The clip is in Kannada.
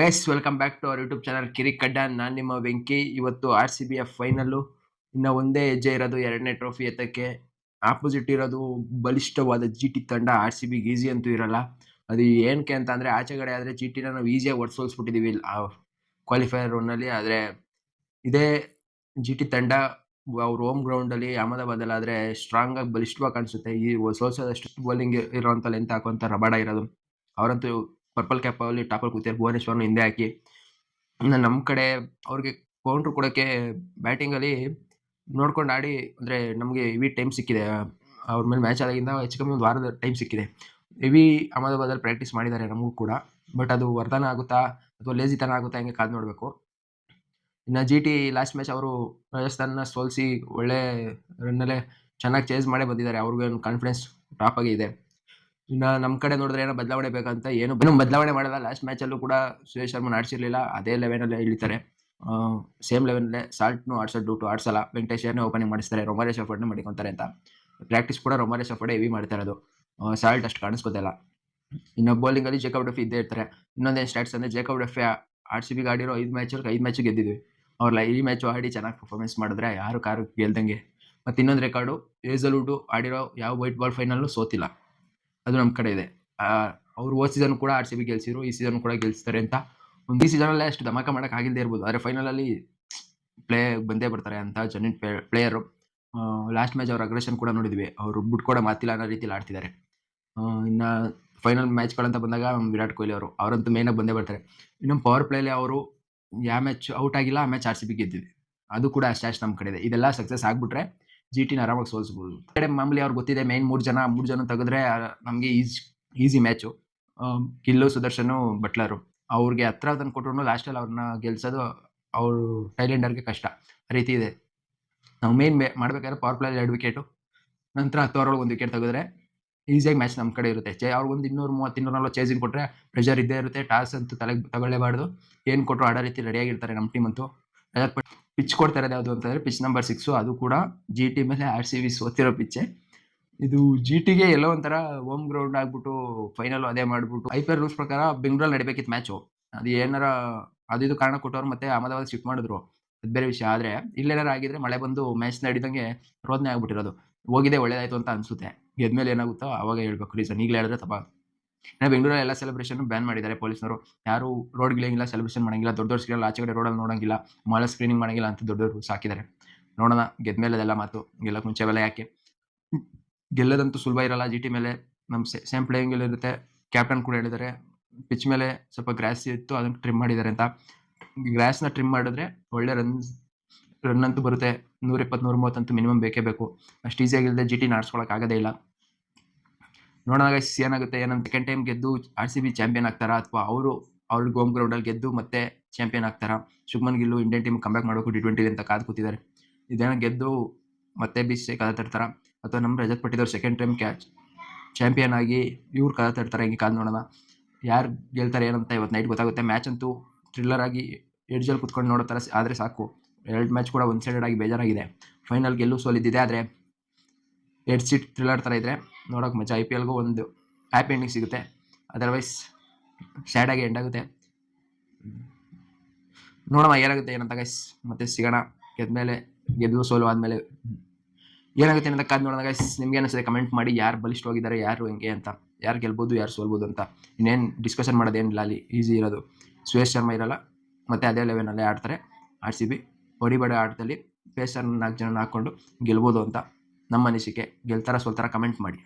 Guys welcome back to our YouTube channel Kirik Kadda. ನಾನು ನಿಮ್ಮ ವೆಂಕಿ. ಇವತ್ತು RCB ಫೈನಲ್ಲು. ಇನ್ನು ಒಂದೇ ಹೆಜ್ಜೆ ಇರೋದು ಎರಡನೇ ಟ್ರೋಫಿ ಎತ್ತಕ್ಕೆ. ಆಪೋಸಿಟ್ ಇರೋದು ಬಲಿಷ್ಠವಾದ GT ತಂಡ. RCB ಈಸಿ ಅಂತೂ ಇರಲ್ಲ. ಅದು ಏನಕ್ಕೆ ಅಂತ ಅಂದ್ರೆ ಆಚೆಗಡೆ ಆದ್ರೆ GTನ ನಾವು ಈಸಿಯಾಗಿ ಹೊಡ್ಸೋಲ್ಸ್ಬಿಟ್ಟಿದೀವಿ ಕ್ವಾಲಿಫೈಯರ್ ರೌಂಡ್ನಲ್ಲಿ. ಆದರೆ ಇದೇ GT ತಂಡ ಅವ್ರ ಹೋಮ್ ಗ್ರೌಂಡಲ್ಲಿ ಅಹಮದಾಬಾದಲ್ಲಿ ಆದರೆ ಸ್ಟ್ರಾಂಗ್ ಆಗಿ ಬಲಿಷ್ಠವಾಗಿ ಕಾಣಿಸುತ್ತೆ. ಈ ಸೋಲ್ಸೋದಷ್ಟು ಬೌಲಿಂಗ್ ಇರೋಂಥ ಲೆಂತ್ ಹಾಕುವಂಥ ರಬಾಡ ಇರೋದು. ಅವರಂತೂ ಪರ್ಪಲ್ ಕ್ಯಾಪ್ ಅಲ್ಲಿ ಟಾಪಲ್ಲಿ ಕೂತಿದ್ದಾರೆ. ಭುವನೇಶ್ವರ್ನ ಹಿಂದೆ ಹಾಕಿ ಇನ್ನು ನಮ್ಮ ಕಡೆ ಅವ್ರಿಗೆ ಕೌಂಟ್ರ್ ಕೊಡೋಕ್ಕೆ ಬ್ಯಾಟಿಂಗಲ್ಲಿ ನೋಡ್ಕೊಂಡು ಆಡಿ ಅಂದರೆ ನಮಗೆ ಹೆವಿ ಟೈಮ್ ಸಿಕ್ಕಿದೆ. ಅವ್ರ ಮೇಲೆ ಮ್ಯಾಚ್ ಆದಾಗಿಂದ ಹೆಚ್ಚು ಕಮ್ಮಿ ಒಂದು ವಾರದ ಟೈಮ್ ಸಿಕ್ಕಿದೆ. ಹೆವಿ ಅಹಮದಾಬಾದಲ್ಲಿ ಪ್ರಾಕ್ಟೀಸ್ ಮಾಡಿದ್ದಾರೆ ನಮಗೂ ಕೂಡ. ಬಟ್ ಅದು ವರದಾನ ಆಗುತ್ತಾ ಅಥವಾ ಲೇಜಿತನ ಆಗುತ್ತಾ ಹಿಂಗೆ ಕಾದು ನೋಡಬೇಕು. ಇನ್ನು GT ಲಾಸ್ಟ್ ಮ್ಯಾಚ್ ಅವರು ರಾಜಸ್ಥಾನ ಸೋಲಿಸಿ ಒಳ್ಳೆ ರನ್ನಲ್ಲೇ ಚೆನ್ನಾಗಿ ಚೇಸ್ ಮಾಡೇ ಬಂದಿದ್ದಾರೆ. ಅವ್ರಿಗೆ ಕಾನ್ಫಿಡೆನ್ಸ್ ಟಾಪ್ ಆಗಿ ಇದೆ. ಇನ್ನು ನಮ್ಮ ಕಡೆ ನೋಡಿದ್ರೆ ಏನೋ ಬದಲಾವಣೆ ಬೇಕಂತ ಏನು ಬದಲಾವಣೆ ಮಾಡಲ್ಲ. ಲಾಸ್ಟ್ ಮ್ಯಾಚಲ್ಲೂ ಕೂಡ ಸುರೇಶ್ ಶರ್ಮನ್ ಆಡಿಸಿರ್ಲಿಲ್ಲ. ಅದೇ ಲೆವೆನಲ್ಲೇ ಇಳಿತಾರೆ. ಸೇಮ್ ಲೆವೆನಲ್ಲೇ ಸಾಲ್ಟ್ನು ಆಡ್ಸೋದು ಡೂಟು ಆಡ್ಸಲ್ಲ. ವೆಂಕಟೇಶ್ವರನೇ ಓಪನಿಂಗ್ ಮಾಡಿಸ್ತಾರೆ. ರೊಮಾರೆ ಶಫರ್ಡ್ನೇ ಮಾಡಿಕೊತಾರೆ ಅಂತ. ಪ್ರಾಕ್ಟೀಸ್ ಕೂಡ ರೊಮಾರೆ ಶಫರ್ಡ್ ಹೆವಿ ಮಾಡ್ತಾ ಇರೋದು. ಸಾಲ್ಟ್ ಅಷ್ಟು ಕಾಣಿಸ್ಕೋತಿಲ್ಲ. ಇನ್ನು ಬೌಲಿಂಗಲ್ಲಿ ಜೇಕಬ್ ಡಫಿ ಇದ್ದೇ ಇರ್ತಾರೆ. ಇನ್ನೊಂದೇನು ಸ್ಟಾಟ್ಸ್ ಅಂದರೆ ಜೇಕಬ್ ಡಫಿ RCBಗೆ ಆಡಿರೋ 5 ಮ್ಯಾಚ್ ಗೆದ್ದಿದ್ವಿ. ಅವ್ರಲ್ಲ ಈ ಮ್ಯಾಚು ಆಡಿ ಚೆನ್ನಾಗಿ ಪರ್ಫಾರ್ಮೆನ್ಸ್ ಮಾಡಿದ್ರೆ ಯಾರು ಕಾರು ಗೆಲ್ದಂಗೆ. ಮತ್ತು ಇನ್ನೊಂದು ರೆಕಾರ್ಡು, ಹೇಸಲ್ವುಡ್ಡು ಆಡಿರೋ ಯಾವ ವೈಟ್ ಬಾಲ್ ಫೈನಲ್ಲು ಸೋತಿಲ್ಲ. ಅದು ನಮ್ಮ ಕಡೆ ಇದೆ. ಅವ್ರು ಹೋದ ಸೀಸನ್ ಕೂಡ RCB ಗೆಲ್ಸಿದ್ರು. ಈ ಸೀಸನ್ ಕೂಡ ಗೆಲ್ಸ್ತಾರೆ ಅಂತ. ಒಂದು ಈ ಸೀಸನಲ್ಲೇ ಅಷ್ಟು ಧಮಾಕ ಮಾಡೋಕೆ ಆಗಿಲ್ಲದೆ ಇರ್ಬೋದು. ಆದರೆ ಫೈನಲಲ್ಲಿ ಬಂದೇ ಬರ್ತಾರೆ ಅಂತ ಜೆನ್ಯೂನ್ ಪ್ಲೇಯರು. ಲಾಸ್ಟ್ ಮ್ಯಾಚ್ ಅವ್ರ ಅಗ್ರೆಷನ್ ಕೂಡ ನೋಡಿದ್ವಿ. ಅವರು ಬಿಟ್ಕೊಡೋ ಮಾತಿಲ್ಲ ಅನ್ನೋ ರೀತಿಯಲ್ಲಿ ಆಡ್ತಿದ್ದಾರೆ. ಇನ್ನು ಫೈನಲ್ ಮ್ಯಾಚ್ಗಳಂತ ಬಂದಾಗ ವಿರಾಟ್ ಕೊಹ್ಲಿ ಅವರಂತೂ ಮೇನಾಗಿ ಬಂದೇ ಬರ್ತಾರೆ. ಇನ್ನು ಪವರ್ ಪ್ಲೇಲಿ ಅವರು ಯಾವ ಮ್ಯಾಚ್ ಔಟ್ ಆಗಿಲ್ಲ ಆ ಮ್ಯಾಚ್ RCB ಗೆದ್ದಿದೆ. ಅದು ಕೂಡ ಸ್ಟ್ಯಾಟ್ಸ್ ನಮ್ಮ ಕಡೆ ಇದೆ. ಇದೆಲ್ಲ ಸಕ್ಸಸ್ ಆಗಿಬಿಟ್ರೆ GTನ ಆರಾಮಾಗಿ ಸೋಲಿಸ್ಬೋದು. ಕಡೆ ಮಾಮೂಲಿ ಅವ್ರಿಗೆ ಗೊತ್ತಿದೆ ಮೇನ್ 3 ಜನ ತೆಗೆದ್ರೆ ನಮಗೆ ಈಸಿ ಮ್ಯಾಚು. ಗಿಲ್ಲು, ಸುದರ್ಶನು, ಬಟ್ಲರು ಅವ್ರಿಗೆ ಹತ್ರ ತಂದು ಕೊಟ್ಟರು ಲಾಸ್ಟಲ್ಲಿ ಅವ್ರನ್ನ ಗೆಲ್ಸೋದು ಅವರು ಟೈಲೆಂಡರ್ಗೆ ಕಷ್ಟ. ಆ ರೀತಿ ಇದೆ. ನಾವು ಮೇನ್ ಮಾಡ್ಬೇಕಾದ್ರೆ ಪವರ್ ಪ್ಲೇಯಲ್ಲಿ 2 ವಿಕೆಟು, ನಂತರ 10 ಓವರ್ ಒಳಗೆ 1 ವಿಕೆಟ್ ತೆಗೆದ್ರೆ ಈಸಿಯಾಗಿ ಮ್ಯಾಚ್ ನಮ್ಮ ಕಡೆ ಇರುತ್ತೆ. ಅವ್ರಿಗೊಂದು 230, 240 ಚೇಸಿಂಗ್ ಕೊಟ್ಟರೆ ಪ್ರೆಷರ್ ಇದ್ದೇ ಇರುತ್ತೆ. ಟಾಸ್ ಅಂತೂ ತಲೆಗೆ ತಗೊಳ್ಳೇಬಾರ್ದು. ಏನು ಕೊಟ್ಟರು ಆಡೋ ರೀತಿ ರೆಡಿಯಾಗಿರ್ತಾರೆ ನಮ್ಮ ಟೀಮ್ ಅಂತೂ. ಪಿಚ್ ಕೊಡ್ತಾ ಇರೋದು ಯಾವುದು ಅಂತಂದರೆ ಪಿಚ್ ನಂಬರ್ 6. ಅದು ಕೂಡ GT ಮೇಲೆ RCB ಸೋತಿರೋ ಪಿಚ್ಚೆ. ಇದು GTಗೆ ಎಲ್ಲೋ ಒಂಥರ ಹೋಮ್ ಗ್ರೌಂಡ್ ಆಗ್ಬಿಟ್ಟು ಫೈನಲ್ ಅದೇ ಮಾಡಿಬಿಟ್ಟು IPL ರೂಲ್ಸ್ ಪ್ರಕಾರ ಬೆಂಗಳೂರಲ್ಲಿ ನಡಿಬೇಕಿತ್ತು ಮ್ಯಾಚು. ಅದು ಏನಾರ ಅದು ಕಾರಣ ಕೊಟ್ಟವ್ರು ಮತ್ತೆ ಅಹಮದಾಬಾದ್ ಶಿಫ್ಟ್ ಮಾಡಿದ್ರು. ಅದು ಬೇರೆ ವಿಷಯ. ಆದರೆ ಇಲ್ಲೇನಾರು ಆಗಿದ್ರೆ ಮಳೆ ಬಂದು ಮ್ಯಾಚ್ ನಡಿದಂಗೆ ರೋದನೆ ಆಗ್ಬಿಟ್ಟಿರೋದು. ಹೋಗಿದೆ ಒಳ್ಳೇದಾಯ್ತು ಅಂತ ಅನಿಸುತ್ತೆ. ಗೆದ್ಮೇಲೆ ಏನಾಗುತ್ತೋ ಅವಾಗ ಹೇಳ್ಬೇಕು ರೀಸನ್. ಈಗಲೇ ಹೇಳಿದ್ರೆ ತಪ್ಪ. ಬೆಂಗಳೂರಲ್ಲಿ ಎಲ್ಲ ಸೆಲೆಬ್ರೇಷನ್ ಬ್ಯಾನ್ ಮಾಡಿದ್ದಾರೆ ಪೊಲೀಸ್ನವರು. ಯಾರು ರೋಡ್ಗಳಿಲ್ಲ, ಸೆಲೆಬ್ರೇಷನ್ ಮಾಡೋಂಗಿಲ್ಲ, ದೊಡ್ಡ ಸ್ಕ್ರೀನ್ ಆಚೆ ಕಡೆ ರೋಡಲ್ಲಿ ನೋಡೋಂಗಿಲ್ಲ, ಮಾಲ್ ಸ್ಕ್ರೀನಿಂಗ್ ಮಾಡೋಂಗಿಲ್ಲ ಅಂತ ದೊಡ್ಡ ರೂಲ್ಸ್ ಹಾಕಿದ್ದಾರೆ. ನೋಡೋಣ ಗೆದ್ಮೇಲೆ ಅದೆಲ್ಲ ಮಾತು. ಗೆಲ್ಲಕ್ಕೆ ಮುಂಚೆ ಬೆಲೆ ಯಾಕೆ. ಗೆಲ್ಲೋದಂತೂ ಸುಲಭ ಇರಲ್ಲ. GT ಮೇಲೆ ನಮ್ಮ ಸೇಮ್ ಪ್ಲೇಯಿಂಗ್ ಇರುತ್ತೆ. ಕ್ಯಾಪ್ಟನ್ ಕೂಡ ಹೇಳಿದ್ದಾರೆ ಪಿಚ್ ಮೇಲೆ ಸ್ವಲ್ಪ ಗ್ರಾಸ್ ಇತ್ತು, ಅದನ್ನು ಟ್ರಿಮ್ ಮಾಡಿದ್ದಾರೆ ಅಂತ. ಗ್ರಾಸ್ನ ಟ್ರಿಮ್ ಮಾಡಿದ್ರೆ ಒಳ್ಳೆ ರನ್ ಅಂತೂ ಬರುತ್ತೆ. 120, 130 ಅಂತೂ ಮಿನಿಮಮ್ ಬೇಕೇ ಬೇಕು. ಅಷ್ಟು ಈಸಿಯಾಗಿಲ್ಲದೆ GTನ ಆಡಿಸ್ಕೊಳಕ್ಕೆ ಆಗೋದೇ ಇಲ್ಲ. ನೋಡೋಣ ಗೈಸ್ ಏನಾಗುತ್ತೆ. ಏನಂತ ಸೆಕೆಂಡ್ ಟೈಮ್ ಗೆದ್ದು RCB ಚಾಂಪಿಯನ್ ಆಗ್ತಾರಾ ಅಥವಾ ಅವ್ರಿಗೆ ಹೋಮ್ ಗ್ರೌಂಡಲ್ಲಿ ಗೆದ್ದು ಮತ್ತೆ ಚಾಂಪಿಯನ್ ಆಗ್ತಾರಾ. ಶುಭ್ಮನ್ ಗಿಲ್ಲು ಇಂಡಿಯನ್ ಟೀಮ್ ಕಂಬ್ಯಾಕ್ ಮಾಡಬೇಕು T20 ಅಂತ ಕಾದು ಕೂತಿದ್ದಾರೆ. ಇದೇನೋ ಗೆದ್ದು ಮತ್ತೆ BCCI ಕದ ತರ್ತಾರ ಅಥವಾ ನಮ್ಮ ರಜತ್ ಪಟ್ಟಿದವ್ರು ಸೆಕೆಂಡ್ ಟೈಮ್ ಚಾಂಪಿಯನ್ ಆಗಿ ಇವ್ರು ಕದ ತರ್ತಾರೆ. ಹಿಂಗೆ ಕಾದು ನೋಡೋಣ ಯಾರು ಗೆಲ್ತಾರೆ ಏನಂತ. ಇವತ್ತು ನೈಟ್ ಗೊತ್ತಾಗುತ್ತೆ. ಮ್ಯಾಚ್ ಅಂತೂ ಥ್ರಿಲ್ಲರ್ ಆಗಿ ಎಡ್ಜಲ್ಲಿ ಕುತ್ಕೊಂಡು ನೋಡೋ ಥರ ಆದರೆ ಸಾಕು. 2 ಮ್ಯಾಚ್ ಕೂಡ ಒನ್ ಸೈಡೆಡ್ ಆಗಿ ಬೇಜಾರಾಗಿದೆ. ಫೈನಲ್ ಗೆಲ್ಲು ಸೋಲಿದ್ದಿದೆ. ಆದರೆ 2 ಸೀಟ್ ಥ್ರಿಲ್ಲರ್ ಥರ ಇದ್ದರೆ ನೋಡೋಕೆ ಮಚ್ಚ. IPLಗೂ ಒಂದು ಹ್ಯಾಪಿ ಎಂಡಿಂಗ್ ಸಿಗುತ್ತೆ. ಅದರ್ವೈಸ್ ಸ್ಯಾಡಾಗಿ ಎಂಡ್ ಆಗುತ್ತೆ. ನೋಡೋಣ ಏನಾಗುತ್ತೆ ಏನಂತ ಗೈಸ್. ಮತ್ತೆ ಸಿಗೋಣ ಗೆದ್ದು ಸೋಲು ಆದಮೇಲೆ ಏನಾಗುತ್ತೆ ಏನಂತ ಕಾದು ನೋಡೋಣ ಗೈಸ್. ನಿಮ್ಗೆ ಏನಿಸ್ತದೆ ಕಮೆಂಟ್ ಮಾಡಿ. ಯಾರು ಬಲಿಷ್ಠವಾಗಿದ್ದಾರೆ, ಯಾರು ಹೆಂಗೆ ಅಂತ, ಯಾರು ಗೆಲ್ಬೋದು, ಯಾರು ಸೋಲ್ಬೋದು ಅಂತ. ಇನ್ನೇನು ಡಿಸ್ಕಷನ್ ಮಾಡೋದೇನಿಲ್ಲ. ಅಲ್ಲಿ ಈಸಿ ಇರೋದು ಸುರೇಶ್ ಶರ್ಮಾ ಇರಲ್ಲ, ಮತ್ತು ಅದೇ ಲೆವೆನಲ್ಲೇ ಆಡ್ತಾರೆ RCB. ಹೊಡಿಬೇಡ ಆಟದಲ್ಲಿ ಪೇಸರ್ 4 ಜನ ಹಾಕ್ಕೊಂಡು ಗೆಲ್ಬೋದು ಅಂತ ನಮ್ಮ ಅನಿಸಿಕೆ. ಗೆಲ್ತಾರ ಸೋಲ್ತಾರ ಕಮೆಂಟ್ ಮಾಡಿ.